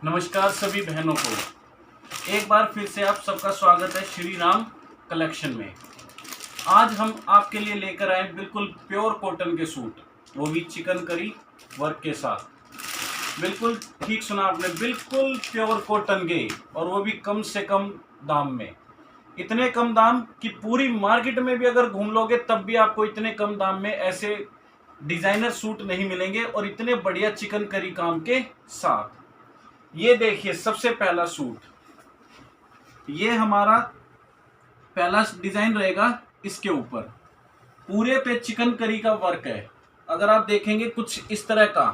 नमस्कार सभी बहनों को। एक बार फिर से आप सबका स्वागत है श्री राम कलेक्शन में। आज हम आपके लिए लेकर आए बिल्कुल प्योर कॉटन के सूट, वो भी चिकनकारी वर्क के साथ। बिल्कुल ठीक सुना आपने, बिल्कुल प्योर कॉटन के, और वो भी कम से कम दाम में। इतने कम दाम कि पूरी मार्केट में भी अगर घूम लोगे तब भी आपको इतने कम दाम में ऐसे डिजाइनर सूट नहीं मिलेंगे, और इतने बढ़िया चिकनकारी काम के साथ। ये देखिए सबसे पहला सूट, ये हमारा पहला डिजाइन रहेगा। इसके ऊपर पूरे पे चिकनकारी का वर्क है। अगर आप देखेंगे कुछ इस तरह का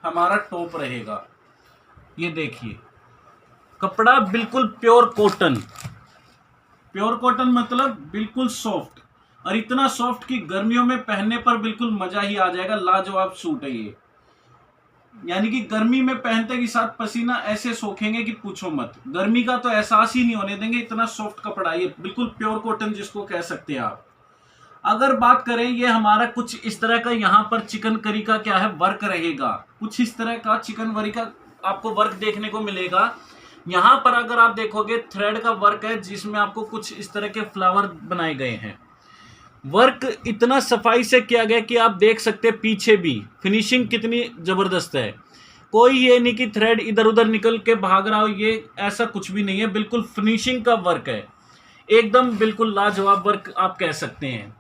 हमारा टॉप रहेगा। ये देखिए कपड़ा बिल्कुल प्योर कॉटन। प्योर कॉटन मतलब बिल्कुल सॉफ्ट, और इतना सॉफ्ट कि गर्मियों में पहनने पर बिल्कुल मजा ही आ जाएगा। लाजवाब सूट है ये, यानी कि गर्मी में पहनते के साथ पसीना ऐसे सोखेंगे कि पूछो मत। गर्मी का तो एहसास ही नहीं होने देंगे, इतना सॉफ्ट कपड़ा। ये बिल्कुल प्योर कॉटन जिसको कह सकते हैं आप। अगर बात करें, ये हमारा कुछ इस तरह का यहाँ पर चिकनकारी का क्या है वर्क रहेगा। कुछ इस तरह का चिकनकारी का आपको वर्क देखने को मिलेगा। यहाँ पर अगर आप देखोगे थ्रेड का वर्क है, जिसमें आपको कुछ इस तरह के फ्लावर बनाए गए हैं। वर्क इतना सफाई से किया गया कि आप देख सकते हैं पीछे भी फिनिशिंग कितनी जबरदस्त है। कोई ये नहीं कि थ्रेड इधर उधर निकल के भाग रहा हो, ये ऐसा कुछ भी नहीं है। बिल्कुल फिनिशिंग का वर्क है, एकदम बिल्कुल लाजवाब वर्क आप कह सकते हैं।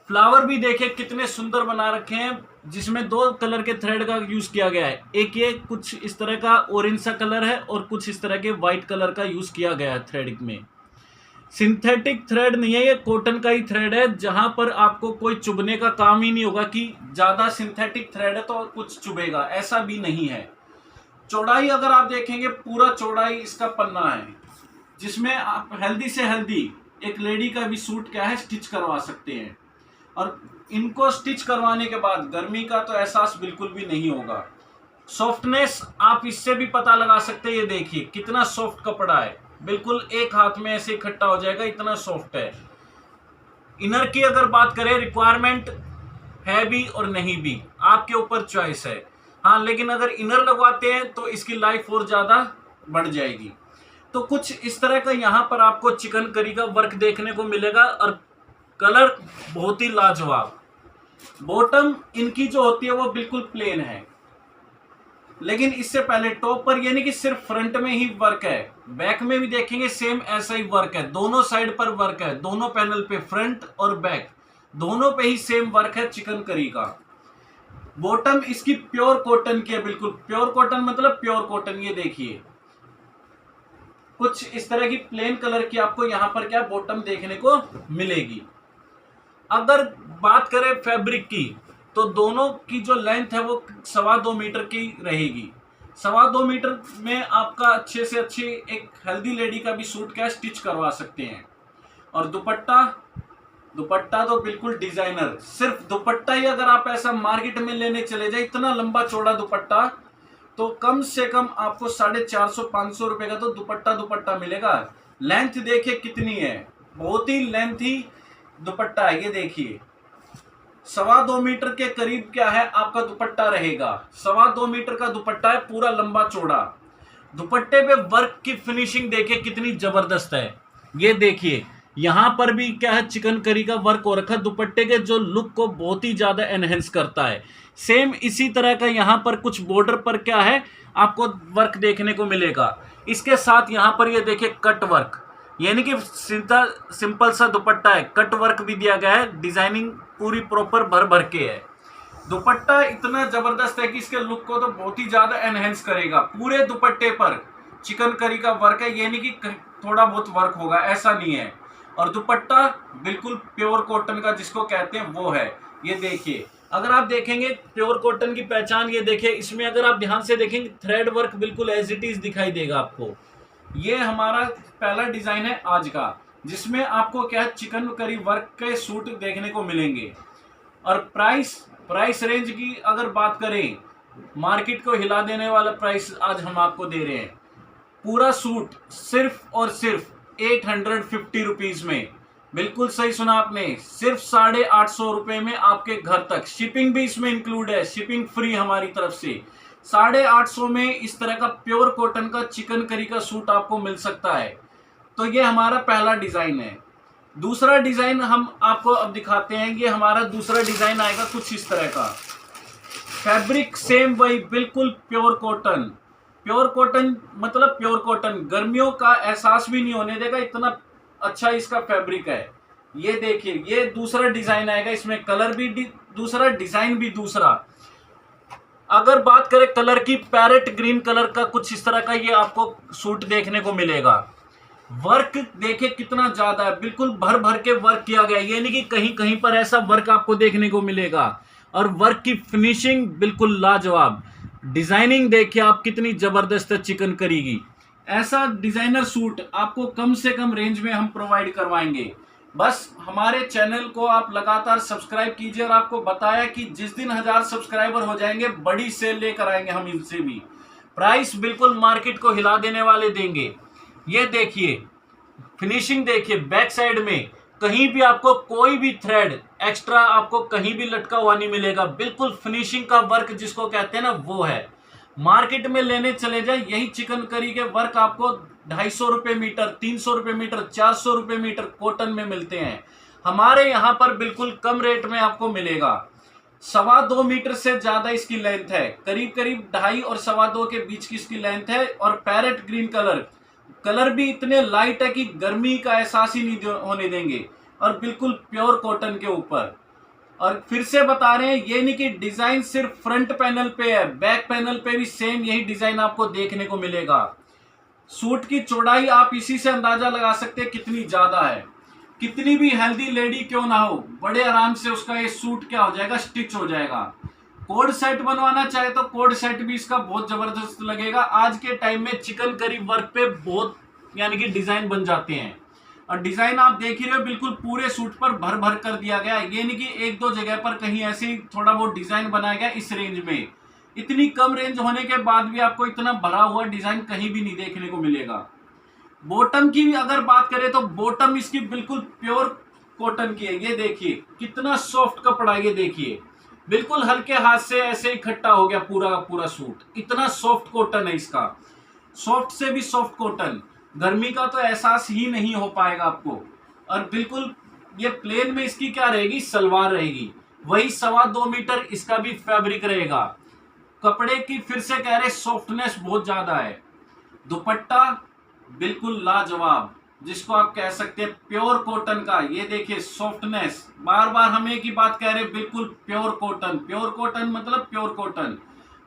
फ्लावर भी देखिए कितने सुंदर बना रखे हैं, जिसमें दो कलर के थ्रेड का यूज किया गया है। एक ये कुछ इस तरह का ऑरेंज सा कलर है, और कुछ इस तरह के व्हाइट कलर का यूज किया गया है थ्रेड में। सिंथेटिक थ्रेड नहीं है, ये कॉटन का ही थ्रेड है, जहां पर आपको कोई चुभने का काम ही नहीं होगा कि ज्यादा सिंथेटिक थ्रेड है तो कुछ चुभेगा, ऐसा भी नहीं है। चौड़ाई अगर आप देखेंगे, पूरा चौड़ाई इसका पन्ना है, जिसमें आप हेल्दी से हेल्दी एक लेडी का भी सूट क्या है स्टिच करवा सकते हैं। और इनको स्टिच करवाने के बाद गर्मी का तो एहसास बिल्कुल भी नहीं होगा। सॉफ्टनेस आप इससे भी पता लगा सकते हैं। ये देखिए कितना सॉफ्ट कपड़ा है, बिल्कुल एक हाथ में ऐसे इकट्ठा हो जाएगा, इतना सॉफ्ट है। इनर की अगर बात करें, रिक्वायरमेंट है भी और नहीं भी, आपके ऊपर चॉइस है। हाँ, लेकिन अगर इनर लगवाते हैं तो इसकी लाइफ और ज्यादा बढ़ जाएगी। तो कुछ इस तरह का यहाँ पर आपको चिकनकारी का वर्क देखने को मिलेगा, और कलर बहुत ही लाजवाब। बॉटम इनकी जो होती है वो बिल्कुल प्लेन है, लेकिन इससे पहले टॉप पर यानी कि सिर्फ फ्रंट में ही वर्क है। बैक में भी देखेंगे सेम ऐसा ही वर्क है, दोनों साइड पर वर्क है। दोनों पैनल पे फ्रंट और बैक दोनों पे ही सेम वर्क है चिकनकारी का। बॉटम इसकी प्योर कॉटन की है, बिल्कुल प्योर कॉटन मतलब प्योर कॉटन। ये देखिए कुछ इस तरह की प्लेन कलर की आपको यहाँ पर क्या बॉटम देखने को मिलेगी। अगर बात करें फैब्रिक की, तो दोनों की जो लेंथ है वो 2.25 मीटर की रहेगी। 2.25 मीटर में आपका अच्छे से अच्छी एक हेल्दी लेडी का भी सूट क्या स्टिच करवा सकते हैं। और दुपट्टा तो बिल्कुल डिजाइनर। सिर्फ दुपट्टा ही अगर आप ऐसा मार्केट में लेने चले जाए, इतना लंबा चौड़ा दुपट्टा, तो कम से कम आपको 450-500 रुपए का तो दुपट्टा मिलेगा। लेंथ देखिए कितनी है, बहुत ही लेंथी दुपट्टा है। ये देखिए 2.25 मीटर के करीब क्या है आपका दुपट्टा रहेगा। 2.25 मीटर का दुपट्टा है, पूरा लंबा चौड़ा। दुपट्टे पे वर्क की फिनिशिंग देखिए कितनी जबरदस्त है। ये देखिए यहां पर भी क्या है चिकनकारी का वर्क हो रखा है, दुपट्टे के जो लुक को बहुत ही ज्यादा एनहेंस करता है। सेम इसी तरह का यहां पर कुछ बॉर्डर पर क्या है आपको वर्क देखने को मिलेगा। इसके साथ यहां पर ये देखिए कट वर्क, यानी कि सीधा सिंपल सा दुपट्टा है, कट वर्क भी दिया गया है। डिजाइनिंग पूरी प्रॉपर भर के है। दुपट्टा इतना जबरदस्त है कि इसके लुक को तो बहुत ही ज्यादा एनहेंस करेगा। पूरे दुपट्टे पर चिकनकारी का वर्क है, यानी कि थोड़ा बहुत वर्क होगा ऐसा नहीं है। और दुपट्टा बिल्कुल प्योर कॉटन का जिसको कहते हैं वो है। ये देखिए अगर आप देखेंगे प्योर कॉटन की पहचान, ये देखिए इसमें अगर आप ध्यान से देखेंगे थ्रेड वर्क बिल्कुल एज इट इज दिखाई देगा आपको। ये हमारा पहला डिजाइन है आज का, जिसमें आपको क्या है चिकनकारी वर्क के सूट देखने को मिलेंगे। और प्राइस रेंज की अगर बात करें, मार्केट को हिला देने वाला प्राइस आज हम आपको दे रहे हैं। पूरा सूट सिर्फ और सिर्फ 850 रुपीज में। बिल्कुल सही सुना आपने, सिर्फ 850 रुपए में आपके घर तक। शिपिंग भी इसमें इंक्लूड है, शिपिंग फ्री हमारी तरफ से। 850 में इस तरह का प्योर कॉटन का चिकन करी का सूट आपको मिल सकता है। तो ये हमारा पहला डिजाइन है। दूसरा डिजाइन हम आपको अब दिखाते हैं। ये हमारा दूसरा डिजाइन आएगा कुछ इस तरह का। फैब्रिक सेम वही, बिल्कुल प्योर कॉटन। प्योर कॉटन मतलब प्योर कॉटन, गर्मियों का एहसास भी नहीं होने देगा, इतना अच्छा इसका फैब्रिक है। ये देखिए, ये दूसरा डिजाइन आएगा, इसमें कलर भी दूसरा, डिजाइन भी दूसरा। अगर बात करें कलर की, पैरेट ग्रीन कलर का कुछ इस तरह का ये आपको सूट देखने को मिलेगा। वर्क देखिए कितना ज्यादा है, बिल्कुल भर भर के वर्क किया गया, ये नहीं कि कहीं कहीं पर ऐसा वर्क आपको देखने को मिलेगा। और वर्क की फिनिशिंग बिल्कुल लाजवाब। डिजाइनिंग देखिए आप कितनी जबरदस्त चिकन करी। ऐसा डिजाइनर सूट आपको कम से कम रेंज में हम प्रोवाइड करवाएंगे। बस हमारे चैनल को आप लगातार सब्सक्राइब कीजिए। और आपको बताया कि जिस दिन 1000 सब्सक्राइबर हो जाएंगे बड़ी सेल लेकर आएंगे हम इनसे भी। प्राइस बिल्कुल मार्केट को हिला देने वाले देंगे। ये देखिए फिनिशिंग, देखिए बैक साइड में कहीं भी आपको कोई भी थ्रेड एक्स्ट्रा आपको कहीं भी लटका हुआ नहीं मिलेगा। बिल्कुल फिनिशिंग का वर्क जिसको कहते हैं ना, वो है। मार्केट में लेने चले जाए यही चिकन करी के वर्क आपको 250 रुपए मीटर, 300 रुपए मीटर, 400 रुपए मीटर कॉटन में मिलते हैं। हमारे यहाँ पर बिल्कुल कम रेट में आपको मिलेगा। 2.25 मीटर से ज्यादा इसकी लेंथ है, करीब करीब 2.5 और 2.25 के बीच की इसकी लेंथ है। और पैरेट ग्रीन कलर भी इतने लाइट है कि गर्मी का एहसास ही नहीं होने देंगे। और बिल्कुल प्योर कॉटन के ऊपर। और फिर से बता रहे हैं, ये नहीं कि डिजाइन सिर्फ फ्रंट पैनल पे है, बैक पैनल पे भी सेम यही डिजाइन आपको देखने को मिलेगा। सूट की चौड़ाई आप इसी से अंदाजा लगा सकते हैं कितनी ज्यादा है। कितनी भी हेल्दी लेडी क्यों ना हो, बड़े आराम से उसका ये सूट क्या हो जाएगा, स्टिच हो जाएगा। कोड सेट बनवाना चाहे तो कोड सेट भी इसका बहुत जबरदस्त लगेगा। आज के टाइम में चिकन करी वर्क पे बहुत यानी कि डिजाइन बन जाते हैं। और डिजाइन आप देख ही रहे हो, बिल्कुल पूरे सूट पर भर भर कर दिया गया है। ये नहीं कि एक दो जगह पर कहीं ऐसे ही थोड़ा बहुत डिजाइन बनाया गया। इस रेंज में, इतनी कम रेंज होने के बाद भी आपको इतना भरा हुआ डिजाइन कहीं भी नहीं देखने को मिलेगा। बॉटम की भी अगर बात करें तो बॉटम इसकी बिल्कुल प्योर कॉटन की है। ये देखिए कितना सॉफ्ट कपड़ा, ये देखिए बिल्कुल हल्के हाथ से ऐसे इकट्ठा हो गया पूरा पूरा सूट। इतना सॉफ्ट कॉटन है इसका, सॉफ्ट से भी सॉफ्ट कॉटन। गर्मी का तो एहसास ही नहीं हो पाएगा आपको। और बिल्कुल ये प्लेन में इसकी क्या रहेगी, सलवार रहेगी। वही 2.25 मीटर इसका भी फैब्रिक रहेगा। कपड़े की फिर से कह रहे सॉफ्टनेस बहुत ज्यादा है। दुपट्टा बिल्कुल लाजवाब, जिसको आप कह सकते हैं प्योर कॉटन का। ये देखिए सॉफ्टनेस, बार बार हम एक ही बात कह रहे हैं, बिल्कुल प्योर कॉटन। प्योर कॉटन मतलब प्योर कॉटन,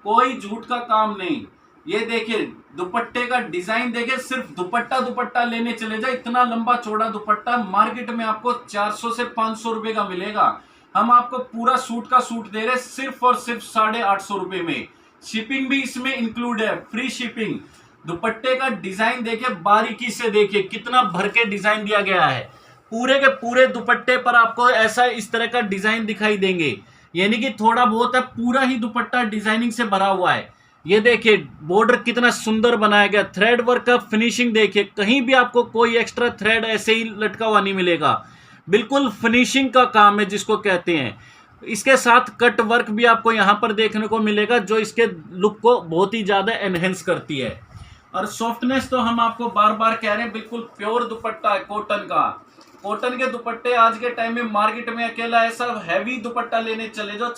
कोई झूठ का काम नहीं। ये देखिए दुपट्टे का डिजाइन देखिए, सिर्फ दुपट्टा लेने चले जाए, इतना लंबा चौड़ा दुपट्टा मार्केट में आपको 400 से 500 रुपए का मिलेगा। हम आपको पूरा सूट का सूट दे रहे सिर्फ और सिर्फ 850 रुपए में। शिपिंग भी इसमें इंक्लूड है, फ्री शिपिंग। दुपट्टे का डिजाइन देखिए, बारीकी से देखिए कितना भर के डिजाइन दिया गया है। पूरे के पूरे दुपट्टे पर आपको ऐसा इस तरह का डिजाइन दिखाई देंगे, यानी कि थोड़ा बहुत है, पूरा ही दुपट्टा डिजाइनिंग से भरा हुआ है। ये देखिए बॉर्डर कितना सुंदर बनाया गया। थ्रेड वर्क का फिनिशिंग देखिए, कहीं भी आपको कोई एक्स्ट्रा थ्रेड ऐसे ही लटका हुआ नहीं मिलेगा। बिल्कुल फिनिशिंग का काम है जिसको कहते हैं। इसके साथ कट वर्क भी आपको यहाँ पर देखने को मिलेगा, जो इसके लुक को बहुत ही ज्यादा एनहेंस करती है। और सॉफ्टनेस तो हम आपको बार बार कह रहे हैं, बिल्कुल प्योर दुपट्टा है कॉटन का। कॉटन के दुपट्टे आज के टाइम में मार्केट में अकेला ऐसा हैवी दुपट्टा लेने चले जाओ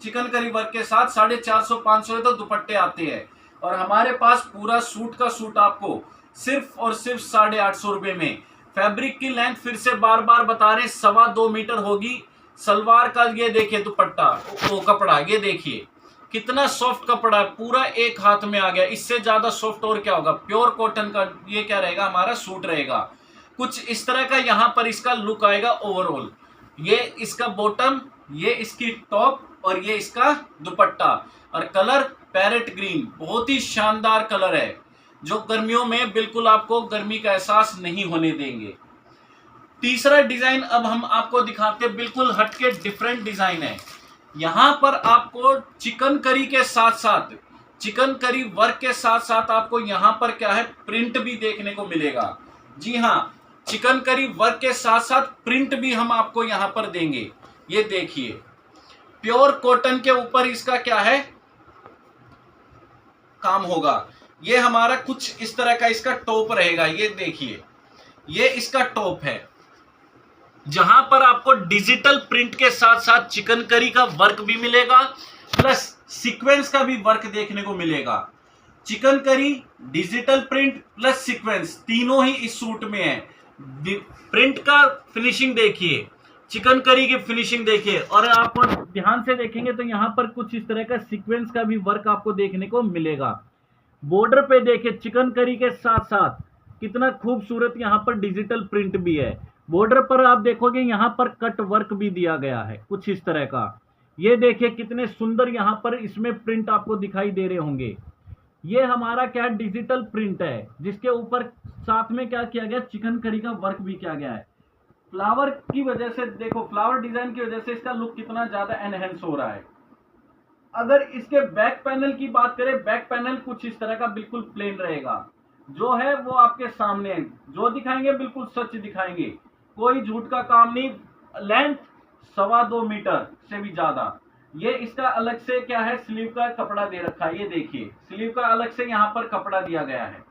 चिकन करी वर्क के साथ 450-500 तो दुपट्टे आते हैं। और हमारे पास पूरा सूट का सूट आपको सिर्फ और सिर्फ 850 रुपए में। फैब्रिक की लेंथ फिर से बार बार बता रहे 2.25 मीटर होगी। सलवार का ये देखिए दुपट्टा, वो कपड़ा ये देखिए कितना सॉफ्ट कपड़ा है, पूरा एक हाथ में आ गया। इससे ज्यादा सॉफ्ट और क्या होगा। प्योर कॉटन का ये क्या रहेगा, हमारा सूट रहेगा। कुछ इस तरह का यहाँ पर इसका लुक आएगा ओवरऑल। ये इसका बॉटम, ये इसकी टॉप और ये इसका दुपट्टा। और कलर पैरेट ग्रीन, बहुत ही शानदार कलर है, जो गर्मियों में बिल्कुल आपको गर्मी का एहसास नहीं होने देंगे। तीसरा डिजाइन अब हम आपको दिखाते हैं, बिल्कुल हटके डिफरेंट डिजाइन है। यहां पर आपको चिकन करी के साथ साथ, चिकन करी वर्क के साथ साथ आपको यहां पर क्या है, प्रिंट भी देखने को मिलेगा। जी हाँ, चिकन करी वर्क के साथ साथ प्रिंट भी हम आपको यहां पर देंगे। ये देखिए प्योर कॉटन के ऊपर इसका क्या है, काम होगा। ये हमारा कुछ इस तरह का इसका टॉप रहेगा। ये देखिए, ये इसका टॉप है, जहां पर आपको डिजिटल प्रिंट के साथ साथ चिकनकारी का वर्क भी मिलेगा, प्लस सीक्वेंस का भी वर्क देखने को मिलेगा। Chikankari, digital print plus sequence तीनों ही इस सूट में है। प्रिंट का फिनिशिंग देखिए, चिकनकारी की फिनिशिंग देखिए, और आप ध्यान से देखेंगे तो यहां पर कुछ इस तरह का सीक्वेंस का भी वर्क आपको देखने को मिलेगा। बॉर्डर पे देखिए चिकनकारी के साथ साथ कितना खूबसूरत यहां पर डिजिटल प्रिंट भी है। बॉर्डर पर आप देखोगे यहां पर कट वर्क भी दिया गया है कुछ इस तरह का। ये देखिए कितने सुंदर यहां पर इसमें प्रिंट आपको दिखाई दे रहे होंगे। ये हमारा क्या डिजिटल प्रिंट है, जिसके ऊपर साथ में क्या किया गया, चिकनकारी का वर्क भी किया गया है। फ्लावर की वजह से देखो, फ्लावर डिजाइन की वजह से इसका लुक कितना ज्यादा एनहेंस हो रहा है। अगर इसके बैक पैनल की बात करें, बैक पैनल कुछ इस तरह का बिल्कुल प्लेन रहेगा। जो है वो आपके सामने जो दिखाएंगे बिल्कुल सच दिखाएंगे, कोई झूठ का काम नहीं। लेंथ 2.25 मीटर से भी ज्यादा। ये इसका अलग से क्या है, स्लीव का कपड़ा दे रखा है। ये देखिए स्लीव का अलग से यहाँ पर कपड़ा दिया गया है।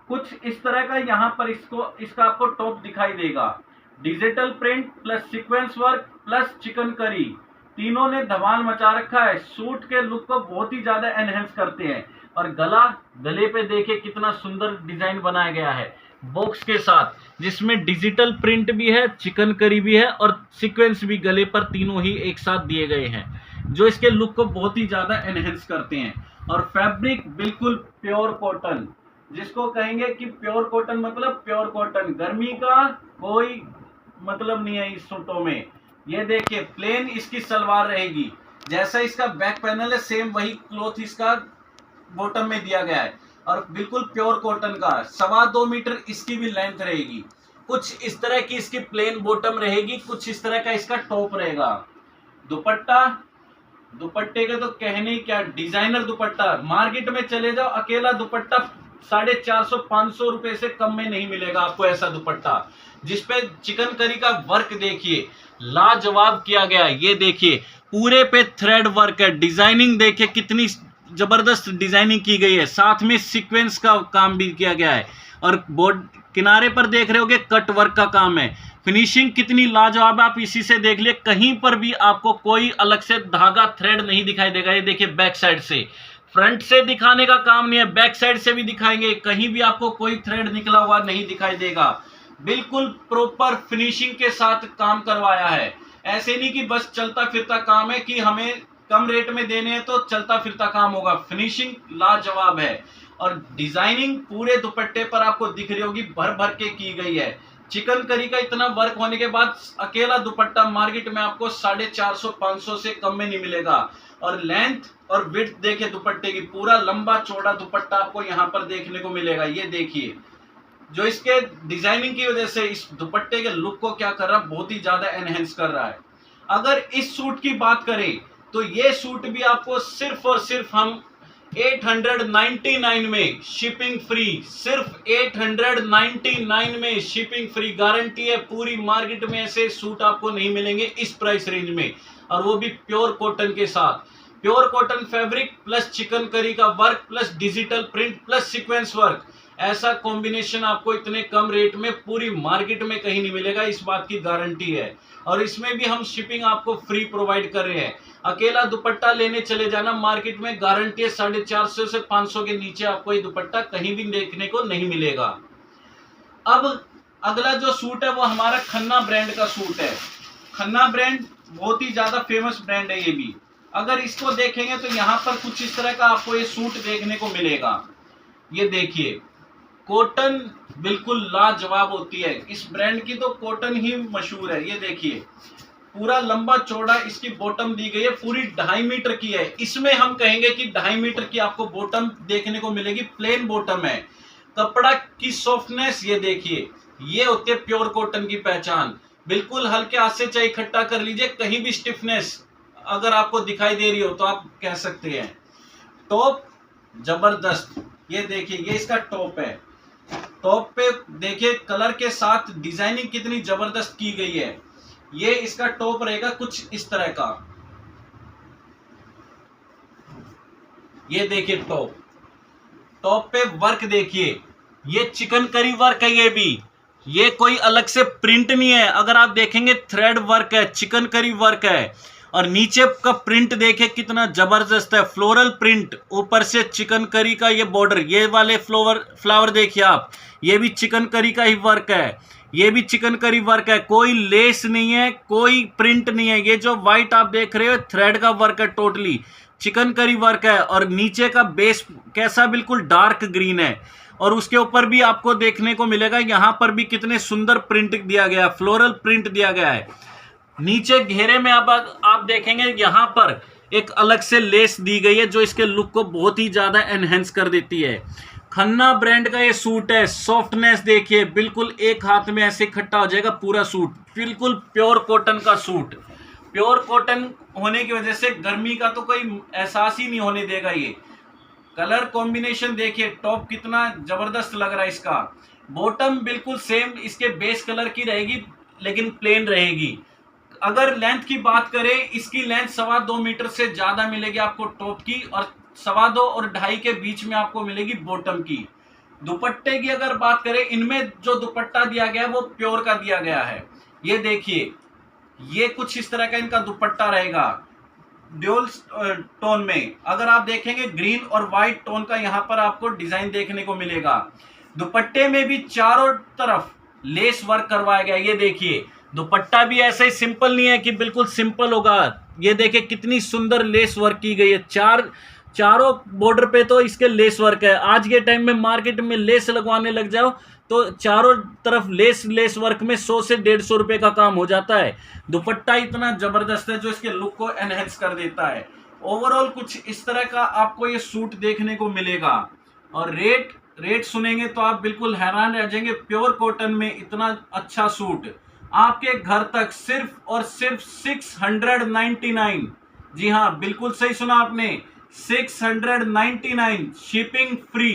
कुछ इस तरह का यहाँ पर इसका आपको टॉप दिखाई देगा। Digital print plus sequence work plus chikankari, तीनों ने धमाल मचा रखा है। सूट के लुक को बहुत ही ज्यादा एनहेंस करते हैं। और गले पे देखिए कितना सुंदर डिजाइन बनाया गया है बॉक्स के साथ, जिसमें डिजिटल प्रिंट भी है, चिकनकारी भी है और सीक्वेंस भी गले पर, तीनों ही एक साथ दिए गए हैं, जो इसके लुक को बहुत ही ज्यादा एनहेंस करते हैं। और फैब्रिक बिल्कुल प्योर कॉटन, जिसको कहेंगे कि प्योर कॉटन मतलब प्योर कॉटन, गर्मी का कोई मतलब नहीं है इस सूटों में। ये देखिए प्लेन इसकी सलवार रहेगी, जैसा इसका बैक पैनल है सेम वही क्लॉथ इसका बॉटम में दिया गया है, और बिल्कुल प्योर कॉटन का 2.25 मीटर इसकी भी लेंथ रहेगी। कुछ इस तरह की इसकी प्लेन बॉटम रहेगी, कुछ इस तरह का इसका टॉप रहेगा। दुपट्टे के तो कहने क्या, डिजाइनर दुपट्टा। मार्केट में चले जाओ, अकेला दुपट्टा 450-500 रुपए से कम में नहीं मिलेगा आपको ऐसा दुपट्टा, जिसपे चिकनकारी का वर्क देखिए लाजवाब किया गया है। ये देखिए पूरे पे थ्रेड वर्क है, डिजाइनिंग देखिए कितनी जबरदस्त डिजाइनिंग की गई है, साथ में सीक्वेंस का काम भी किया गया है, और बोर्ड किनारे पर देख रहे होगे कट वर्क का काम है। फिनिशिंग कितनी लाजवाब है, आप इसी से देख लिए, कहीं पर भी आपको कोई अलग से धागा थ्रेड नहीं दिखाई देगा। ये देखिए बैक साइड से, फ्रंट से दिखाने का काम नहीं है, बैक साइड से भी दिखाएंगे, कहीं भी आपको कोई थ्रेड निकला हुआ नहीं दिखाई देगा। बिल्कुल प्रॉपर फिनिशिंग के साथ काम करवाया है। ऐसे नहीं कि बस चलता फिरता काम है कि हमें कम रेट में देने हैं तो चलता फिरता काम होगा। फिनिशिंग लाजवाब है, और डिजाइनिंग पूरे दुपट्टे पर आपको दिख रही होगी, भर भर के की गई है। चिकनकारी का इतना वर्क होने के बाद अकेला दुपट्टा मार्केट में आपको 450-500 से कम में नहीं मिलेगा। और लेंथ और विड्थ देखिए दुपट्टे की, पूरा लंबा चौड़ा दुपट्टा आपको यहाँ पर देखने को मिलेगा। ये देखिए जो इसके डिजाइनिंग की वजह से इस दुपट्टे के लुक को क्या कर रहा है, बहुत ही ज्यादा एनहेंस कर रहा है। अगर इस सूट की बात करें तो ये सूट भी आपको सिर्फ और सिर्फ हम 899 में शिपिंग फ्री, सिर्फ 899 में शिपिंग फ्री, गारंटी है। पूरी मार्केट में ऐसे सूट आपको नहीं मिलेंगे इस प्राइस रेंज में, और वो भी प्योर कॉटन के साथ। Pure cotton fabric plus chikankari का work plus digital print plus sequence work, ऐसा कॉम्बिनेशन आपको इतने कम रेट में पूरी मार्केट में कहीं नहीं मिलेगा, इस बात की गारंटी है। और इसमें भी हम शिपिंग आपको फ्री प्रोवाइड कर रहे हैं। अकेला दुपट्टा लेने चले जाना, मार्केट में गारंटी है 450 से 500 के नीचे आपको ये दुपट्टा कहीं भी देखने को नहीं मिलेगा। अब अगला जो सूट है वो हमारा खन्ना ब्रांड का सूट है। खन्ना ब्रांड बहुत ही ज्यादा फेमस ब्रांड है ये भी। अगर इसको देखेंगे तो यहाँ पर कुछ इस तरह का आपको ये सूट देखने को मिलेगा। ये देखिए कॉटन बिल्कुल लाजवाब होती है, इस ब्रांड की तो कॉटन ही मशहूर है। ये देखिए पूरा लंबा चौड़ा इसकी बॉटम दी गई है, पूरी 2.5 मीटर की है। इसमें हम कहेंगे कि 2.5 मीटर की आपको बॉटम देखने को मिलेगी, प्लेन बॉटम है। कपड़ा की सॉफ्टनेस ये देखिए, ये होती है प्योर कॉटन की पहचान। बिल्कुल हल्के हाथ से चाहे इकट्ठा कर लीजिए, कहीं भी स्टिफनेस अगर आपको दिखाई दे रही हो तो आप कह सकते हैं। टॉप जबरदस्त, ये देखिए ये इसका टॉप है। टॉप पे देखिए कलर के साथ डिजाइनिंग कितनी जबरदस्त की गई है। ये इसका टॉप रहेगा कुछ इस तरह का। ये देखिए टॉप, टॉप पे वर्क देखिए, ये चिकनकारी वर्क है, ये कोई अलग से प्रिंट नहीं है। अगर आप देखेंगे थ्रेड वर्क है, चिकनकारी वर्क है। और नीचे का प्रिंट देखे कितना जबरदस्त है, फ्लोरल प्रिंट, ऊपर से चिकनकारी का ये बॉर्डर, ये वाले फ्लावर देखिए आप, ये भी चिकनकारी का ही वर्क है, ये भी चिकनकारी वर्क है। कोई लेस नहीं है, कोई प्रिंट नहीं है। ये जो व्हाइट आप देख रहे हो थ्रेड का वर्क है, टोटली चिकनकारी वर्क है। और नीचे का बेस कैसा, बिल्कुल डार्क ग्रीन है। और उसके ऊपर भी आपको देखने को मिलेगा, यहां पर भी कितने सुंदर प्रिंट दिया गया, फ्लोरल प्रिंट दिया गया है। नीचे घेरे में अब आप देखेंगे यहां पर एक अलग से लेस दी गई है, जो इसके लुक को बहुत ही ज्यादा एनहेंस कर देती है। खन्ना ब्रांड का ये सूट है, सॉफ्टनेस देखिए, बिल्कुल एक हाथ में ऐसे इकट्ठा हो जाएगा पूरा सूट। बिल्कुल प्योर कॉटन का सूट, प्योर कॉटन होने की वजह से गर्मी का तो कोई एहसास ही नहीं होने देगा। ये कलर कॉम्बिनेशन देखिए, टॉप कितना जबरदस्त लग रहा है इसका। बॉटम बिल्कुल सेम इसके बेस कलर की रहेगी, लेकिन प्लेन रहेगी। अगर लेंथ की बात करें, इसकी लेंथ 2.25 मीटर से ज्यादा मिलेगी आपको टॉप की, और 2.25 और 2.5 के बीच में आपको मिलेगी बॉटम की। दुपट्टे की अगर बात करें, इनमें जो दुपट्टा दिया गया है वो प्योर का दिया गया है। ये देखिए, ये कुछ इस तरह का इनका दुपट्टा रहेगा, ड्यूल टोन में। अगर आप देखेंगे ग्रीन और व्हाइट टोन का यहाँ पर आपको डिजाइन देखने को मिलेगा। दुपट्टे में भी चारों तरफ लेस वर्क करवाया गया। ये देखिए, दुपट्टा भी ऐसे ही सिंपल नहीं है कि बिल्कुल सिंपल होगा। ये देखिए कितनी सुंदर लेस वर्क की गई है, चारों बॉर्डर पे तो इसके लेस वर्क है। आज के टाइम में मार्केट में लेस लगवाने लग जाओ तो चारों तरफ लेस वर्क में 100 से 150 रुपए का काम हो जाता है। दुपट्टा इतना जबरदस्त है जो इसके लुक को एनहेंस कर देता है। ओवरऑल कुछ इस तरह का आपको ये सूट देखने को मिलेगा। और रेट सुनेंगे तो आप बिल्कुल हैरान रह जाएंगे। प्योर कॉटन में इतना अच्छा सूट आपके घर तक सिर्फ और सिर्फ 699। जी हाँ, बिल्कुल सही सुना आपने, 699, शिपिंग फ्री,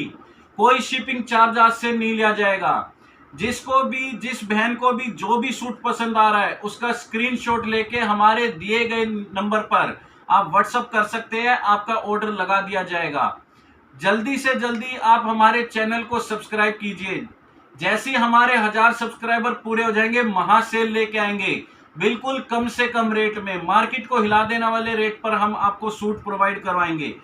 कोई शिपिंग चार्ज आज से नहीं लिया जाएगा। जिसको भी, जिस बहन को भी जो भी सूट पसंद आ रहा है, उसका स्क्रीनशॉट लेके हमारे दिए गए नंबर पर आप व्हाट्सएप कर सकते हैं, आपका ऑर्डर लगा दिया जाएगा। जल्दी से जल्दी आप हमारे चैनल को सब्सक्राइब कीजिए। जैसे ही हमारे 1000 सब्सक्राइबर पूरे हो जाएंगे, महा सेल लेके आएंगे, बिल्कुल कम से कम रेट में, मार्केट को हिला देने वाले रेट पर हम आपको सूट प्रोवाइड करवाएंगे।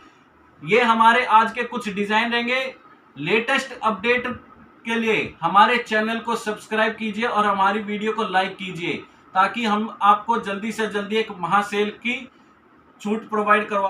ये हमारे आज के कुछ डिजाइन रहेंगे। लेटेस्ट अपडेट के लिए हमारे चैनल को सब्सक्राइब कीजिए और हमारी वीडियो को लाइक कीजिए, ताकि हम आपको जल्दी से जल्दी एक महा सेल की छूट प्रोवाइड करवा